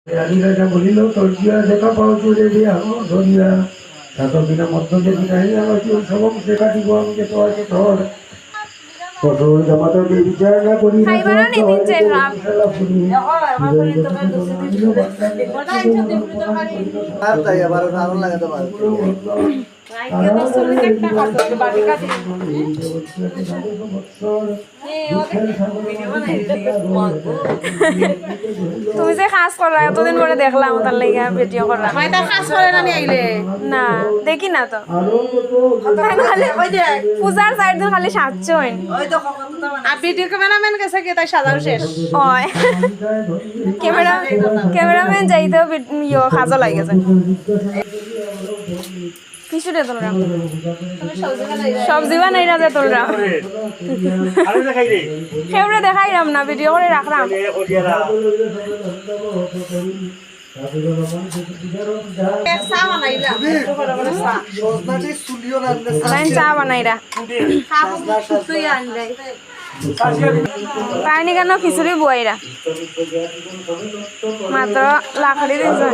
রাজা বলিল তোর জিয়া দেখা পাও চলে দিয়ে আলো ধরিয়া এতদিনে মধ্য যদি নাই আমাকে সবক শেখা দিব আমাকে তো আছে ধর কঠোর জামাতা বিচার না করি না তুমি যে কাজ করলা এতদিন পরে দেখলাম তার লাগে ভিডিও করলাম কাজ করে না আইলে না দেখি না তো পূজার 4 দিন খালি সাজছই আর ভিডিও ক্যামেরাম্যান গেছে কি তাই সাজানো শেষ ওই ক্যামেরাম্যান যাইতেও সাজা লাগে গেছে কিছুটা তোলরাম সবজি বানাই না যে তোলরাম সেগুলো দেখাইলাম না ভিডিও করে রাখলাম চা বানাইরা পানি কেন খিচুড়ি বুয়াইরা মাত্র লাকড়ি দিয়েছে